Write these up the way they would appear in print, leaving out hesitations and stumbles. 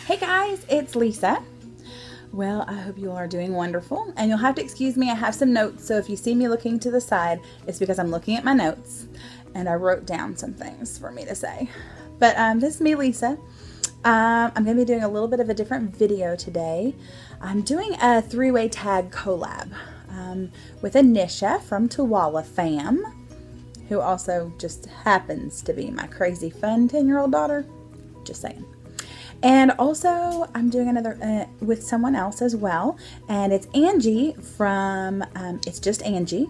Hey guys, it's Lisa. Well, I hope you all are doing wonderful, and you'll have to excuse me, I have some notes, so if you see me looking to the side, it's because I'm looking at my notes, and I wrote down some things for me to say. But this is me, Lisa. I'm going to be doing a little bit of a different video today. I'm doing a three-way tag collab with Annisha from Tualafam, who also just happens to be my crazy fun 10-year-old daughter. Just saying. And also, I'm doing another with someone else as well, and it's Angie from ItsJustAngie,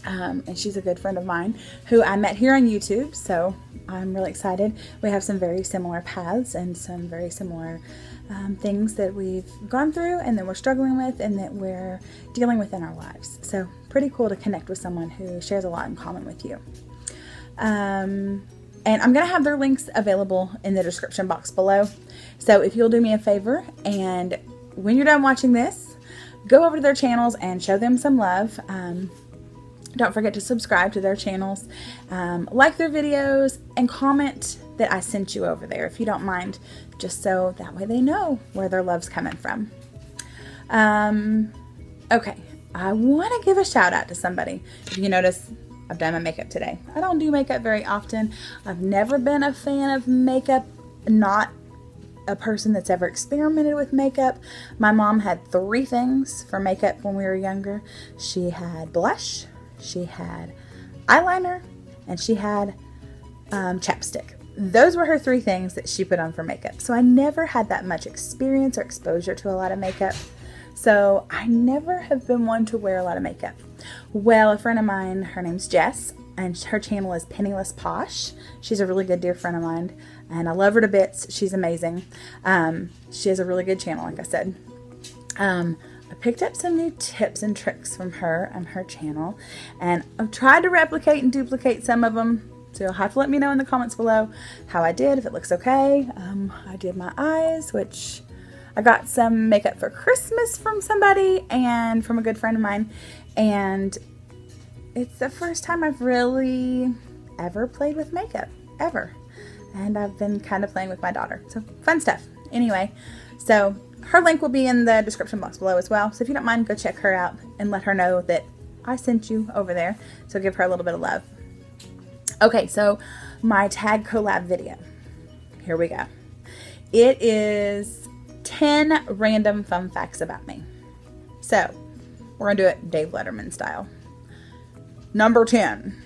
and she's a good friend of mine who I met here on YouTube, so I'm really excited. We have some very similar paths and some very similar things that we've gone through and that we're struggling with and that we're dealing with in our lives. So pretty cool to connect with someone who shares a lot in common with you. And I'm going to have their links available in the description box below. So if you'll do me a favor, and when you're done watching this, go over to their channels and show them some love. Don't forget to subscribe to their channels, like their videos, and comment that I sent you over there if you don't mind, just so that way they know where their love's coming from. Okay, I want to give a shout out to somebody. If you notice, I've done my makeup today. I don't do makeup very often. I've never been a fan of makeup, not a person that's ever experimented with makeup. My mom had 3 things for makeup when we were younger. She had blush, she had eyeliner, and she had chapstick. Those were her 3 things that she put on for makeup. So I never had that much experience or exposure to a lot of makeup. So I never have been one to wear a lot of makeup. Well, a friend of mine, her name's Jess, and her channel is Penniless Posh. She's a really good dear friend of mine, and I love her to bits. She's amazing. She has a really good channel, like I said. I picked up some new tips and tricks from her on her channel, and I've tried to replicate and duplicate some of them. So you'll have to let me know in the comments below how I did, if it looks okay. I did my eyes, which I got some makeup for Christmas from somebody and from a good friend of mine, and it's the first time I've really ever played with makeup, ever. And I've been kind of playing with my daughter, so fun stuff. Anyway, so her link will be in the description box below as well, so if you don't mind, go check her out and let her know that I sent you over there, so give her a little bit of love. Okay, so my tag collab video. Here we go. It is 10 random fun facts about me. So, we're going to do it Dave Letterman style. Number 10.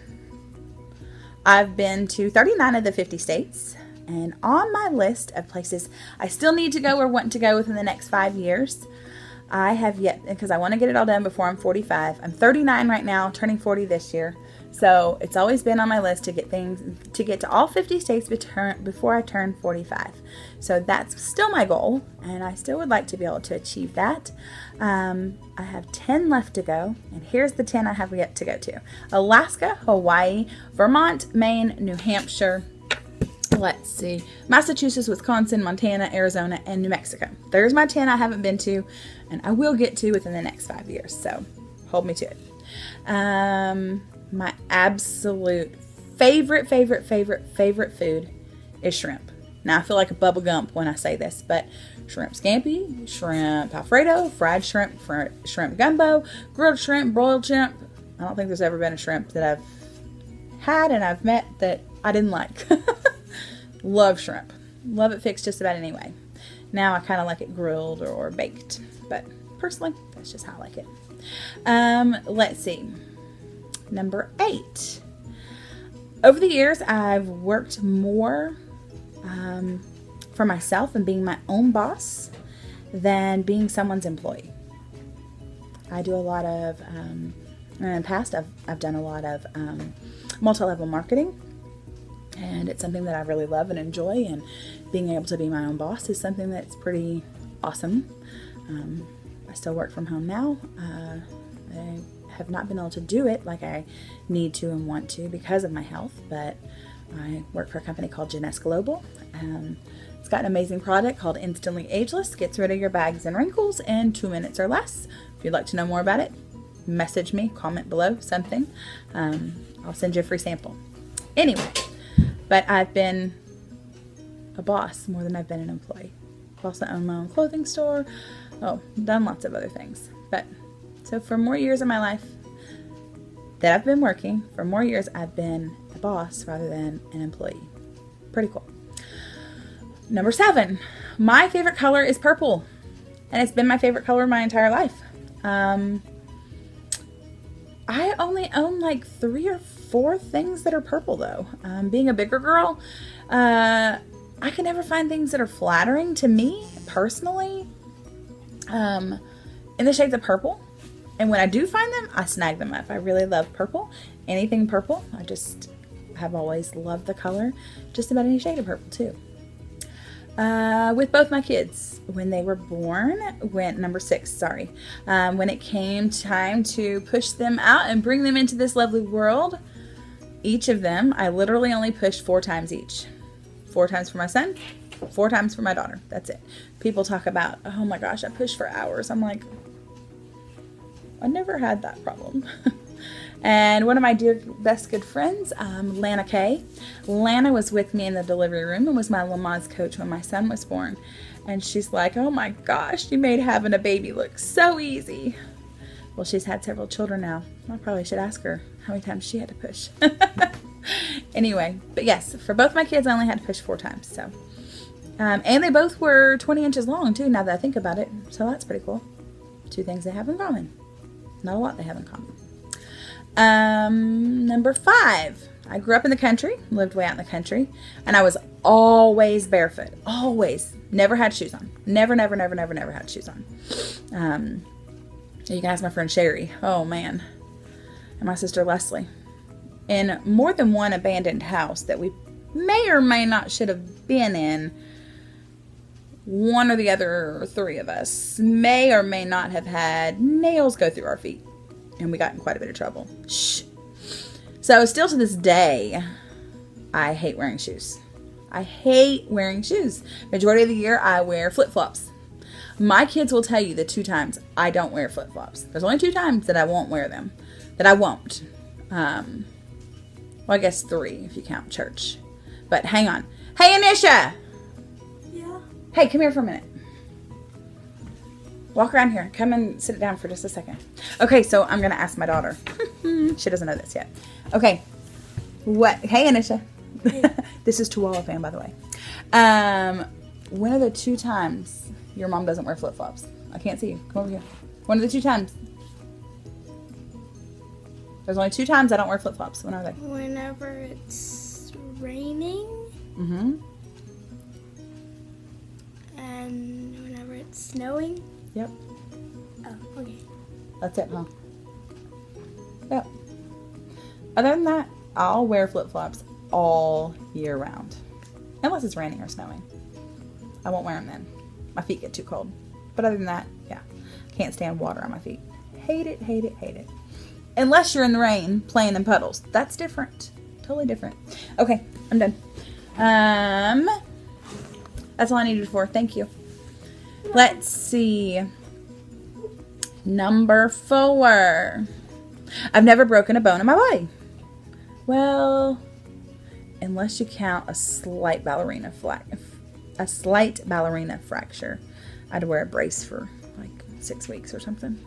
I've been to 39 of the 50 states, and on my list of places I still need to go or want to go within the next 5 years, I have yet, because I want to get it all done before I'm 45. I'm 39 right now, turning 40 this year. So it's always been on my list to get to all 50 states before I turn 45. So that's still my goal, and I still would like to be able to achieve that. I have 10 left to go, and here's the 10 I have yet to go to. Alaska, Hawaii, Vermont, Maine, New Hampshire, let's see, Massachusetts, Wisconsin, Montana, Arizona, and New Mexico. There's my 10 I haven't been to, and I will get to within the next 5 years, so hold me to it. My absolute favorite food is shrimp. Now, I feel like a Bubba Gump when I say this, but shrimp scampi, shrimp Alfredo, fried shrimp, shrimp gumbo, grilled shrimp, broiled shrimp. I don't think there's ever been a shrimp that I've had and I've met that I didn't like. Love shrimp. Love it fixed just about any way. Now, I kind of like it grilled or baked, but personally, that's just how I like it. Let's see. Number 8. Over the years, I've worked more for myself and being my own boss than being someone's employee. I do a lot of, in the past, I've done a lot of multi-level marketing, and it's something that I really love and enjoy, and being able to be my own boss is something that's pretty awesome. I still work from home now. I have not been able to do it like I need to and want to because of my health, but I work for a company called Jess Global. It's got an amazing product called Instantly Ageless. Gets rid of your bags and wrinkles in 2 minutes or less. If you'd like to know more about it, message me, comment below, something. I'll send you a free sample. Anyway, but I've been a boss more than I've been an employee. I've also owned my own clothing store. Oh, done lots of other things. But so for more years of my life that I've been working, for more years I've been a boss rather than an employee. Pretty cool. Number 7, my favorite color is purple. And it's been my favorite color my entire life. I only own like 3 or 4 things that are purple though. Being a bigger girl, I can never find things that are flattering to me personally in the shades of purple. And when I do find them, I snag them up. I really love purple. Anything purple. I just have always loved the color. Just about any shade of purple too. With both my kids, when they were born, number 6, sorry, when it came time to push them out and bring them into this lovely world, each of them, I literally only pushed 4 times each. 4 times for my son, 4 times for my daughter. That's it. People talk about, oh my gosh, I pushed for hours. I'm like, I never had that problem. And one of my dear best good friends, Lana Kay. Lana was with me in the delivery room and was my Lamaze coach when my son was born. And she's like, oh my gosh, you made having a baby look so easy. Well, she's had several children now. I probably should ask her how many times she had to push. Anyway, but yes, for both my kids, I only had to push 4 times. So, and they both were 20 inches long too, now that I think about it. So that's pretty cool. 2 things they have in common. Not a lot they have in common. Number 5, I grew up in the country, lived way out in the country, and I was always barefoot. Always. Never had shoes on. Never had shoes on. You can ask my friend Sherry. Oh man. And my sister Leslie. In more than one abandoned house that we may or may not should have been in, one or the other 3 of us may or may not have had nails go through our feet. And we got in quite a bit of trouble. Shh. So still to this day, I hate wearing shoes. I hate wearing shoes. Majority of the year, I wear flip-flops. My kids will tell you the 2 times I don't wear flip-flops. There's only 2 times that I won't wear them. That I won't. Well, I guess 3 if you count church. But hang on. Hey, Annisha! Yeah? Hey, come here for a minute. Walk around here. Come and sit down for just a second. Okay, so I'm going to ask my daughter. She doesn't know this yet. Okay. What? Hey, Annisha. Hey. This is Tualafam, by the way. When are the 2 times your mom doesn't wear flip-flops? I can't see you. Come over here. When are the 2 times? There's only 2 times I don't wear flip-flops. When are they? Whenever it's raining. Mm-hmm. And whenever it's snowing. Yep. Oh, okay. That's it, huh? Yep. Other than that, I'll wear flip-flops all year round. Unless it's raining or snowing. I won't wear them then. My feet get too cold. But other than that, yeah. Can't stand water on my feet. Hate it, hate it, hate it. Unless you're in the rain playing in puddles. That's different. Totally different. Okay, I'm done. That's all I needed for. Thank you. Let's see. Number 4. I've never broken a bone in my body. Well, unless you count a slight ballerina fracture. I had to wear a brace for like 6 weeks or something.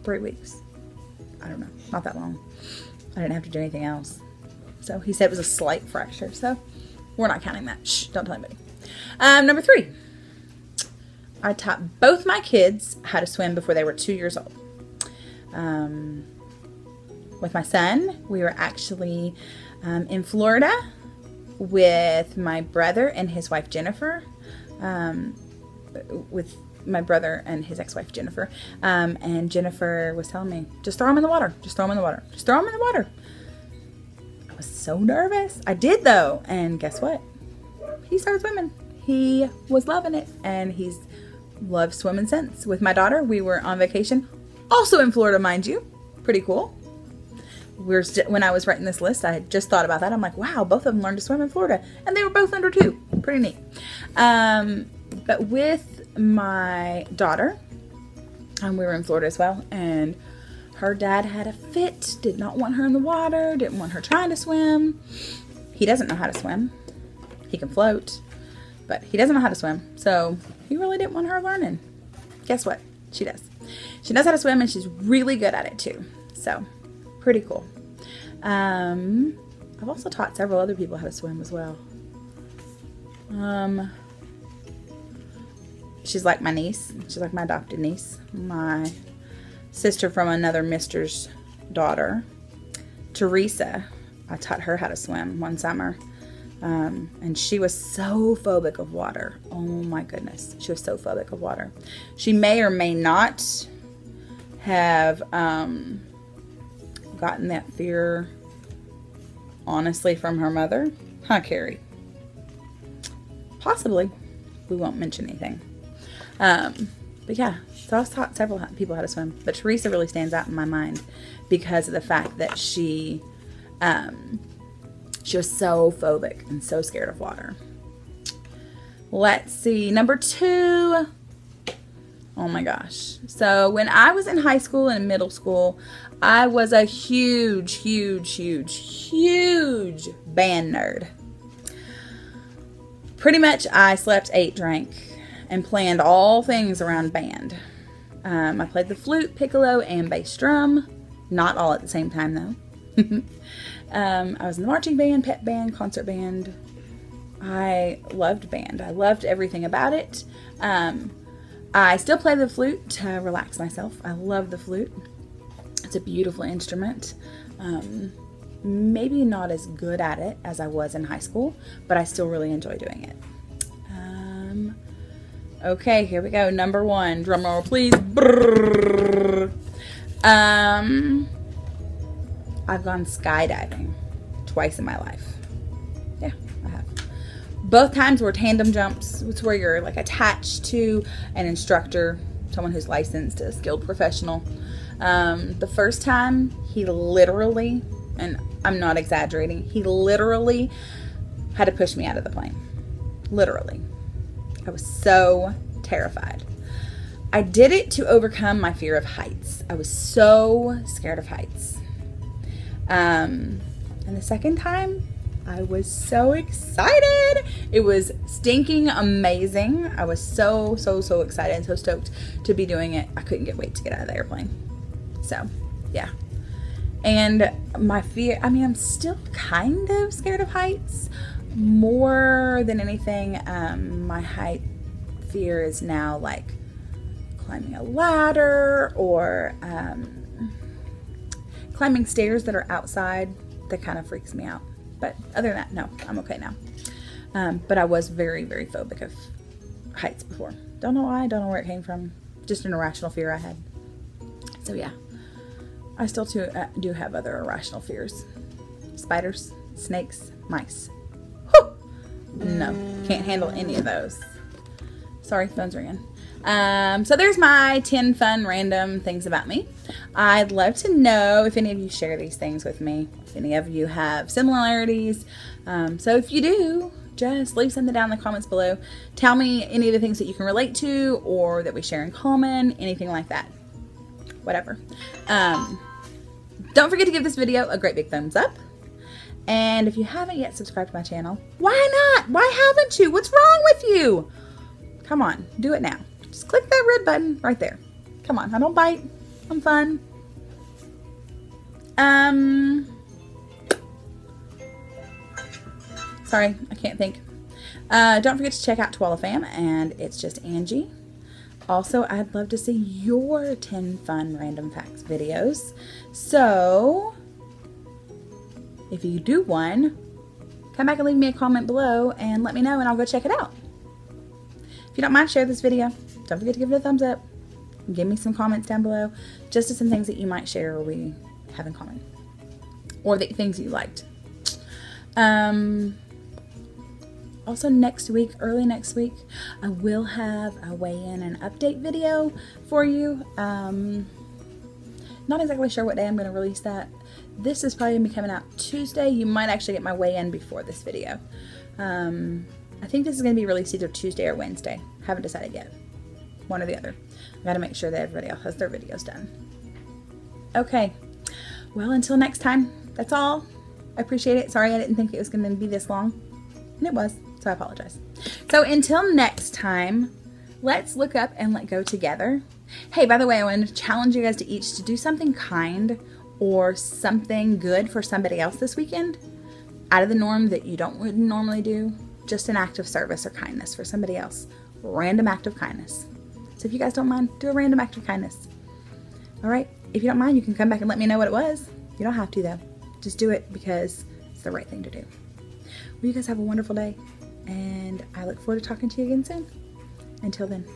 3 weeks. I don't know. Not that long. I didn't have to do anything else. So he said it was a slight fracture. So we're not counting that. Shh, don't tell anybody. Number 3. I taught both my kids how to swim before they were 2 years old. With my son, we were actually in Florida with my brother and his wife Jennifer. With my brother and his ex-wife Jennifer. And Jennifer was telling me, just throw him in the water. Just throw him in the water. Just throw him in the water. I was so nervous. I did though. And guess what? He started swimming. He was loving it. And he's loved swimming since. With my daughter, we were on vacation. Also in Florida, mind you. Pretty cool. When I was writing this list, I had just thought about that. I'm like, wow, both of them learned to swim in Florida. And they were both under 2. Pretty neat. But with my daughter, we were in Florida as well. And her dad had a fit. Did not want her in the water. Didn't want her trying to swim. He doesn't know how to swim. He can float. But he doesn't know how to swim, so he really didn't want her learning. Guess what? She does. She knows how to swim, and she's really good at it too. So, pretty cool. I've also taught several other people how to swim as well. She's like my niece. She's like my adopted niece. My sister from another mister's daughter. Teresa, I taught her how to swim one summer. And she was so phobic of water. Oh my goodness. She was so phobic of water. She may or may not have gotten that fear, honestly, from her mother. Huh, Carrie? Possibly. We won't mention anything. But yeah, so I've taught several people how to swim. But Teresa really stands out in my mind because of the fact that she was so phobic and so scared of water. Let's see. Number 2. Oh my gosh. So when I was in high school and middle school, I was a huge band nerd. Pretty much I slept, ate, drank, and planned all things around band. I played the flute, piccolo, and bass drum. Not all at the same time though. I was in the marching band, pep band, concert band. I loved band. I loved everything about it. I still play the flute to relax myself. I love the flute. It's a beautiful instrument. Maybe not as good at it as I was in high school, but I still really enjoy doing it. Okay, here we go. Number 1. Drum roll, please. Brrr. I've gone skydiving twice in my life. Yeah, I have. Both times were tandem jumps. It's where you're like attached to an instructor, someone who's licensed, a skilled professional. The first time, he literally, and I'm not exaggerating, he literally had to push me out of the plane. Literally. I was so terrified. I did it to overcome my fear of heights. I was so scared of heights. And the second time, I was so excited. It was stinking amazing. I was so excited and so stoked to be doing it. I couldn't wait to get out of the airplane. So, yeah. And my fear, I mean, I'm still kind of scared of heights. More than anything, my height fear is now like climbing a ladder or climbing stairs that are outside. That kind of freaks me out. But other than that, no, I'm okay now. But I was very phobic of heights before. Don't know why, don't know where it came from. Just an irrational fear I had. So yeah, I still do have other irrational fears. Spiders, snakes, mice. Whew! No, can't handle any of those. Sorry, phone's ringing. So there's my 10 fun random things about me. I'd love to know if any of you share these things with me. If any of you have similarities. So if you do, just leave something down in the comments below. Tell me any of the things that you can relate to or that we share in common. Anything like that. Whatever. Don't forget to give this video a great big thumbs up. And if you haven't yet subscribed to my channel, why not? Why haven't you? What's wrong with you? Come on, do it now. Just click that red button right there. Come on, I don't bite. I'm fun. Sorry, I can't think. Don't forget to check out Tualafam and It's Just Angie. Also, I'd love to see your 10 fun random facts videos. So, if you do one, come back and leave me a comment below and let me know and I'll go check it out. If you don't mind, share this video. Don't forget to give it a thumbs up. Give me some comments down below. Just some things that you might share or we have in common. Or the things you liked. Also next week, early next week, I will have a weigh-in and update video for you. Not exactly sure what day I'm going to release that. This is probably going to be coming out Tuesday. You might actually get my weigh-in before this video. I think this is going to be released either Tuesday or Wednesday. Haven't decided yet. One or the other. I got to make sure that everybody else has their videos done. Okay. Well, until next time, that's all. I appreciate it. Sorry I didn't think it was going to be this long. And it was. So I apologize. So until next time, let's look up and let go together. Hey, by the way, I want to challenge you guys to each to do something kind or something good for somebody else this weekend, out of the norm that you wouldn't normally do. Just an act of service or kindness for somebody else. Random act of kindness. So if you guys don't mind, do a random act of kindness. All right. If you don't mind, you can come back and let me know what it was. You don't have to though. Just do it because it's the right thing to do. Well, you guys have a wonderful day, and I look forward to talking to you again soon. Until then.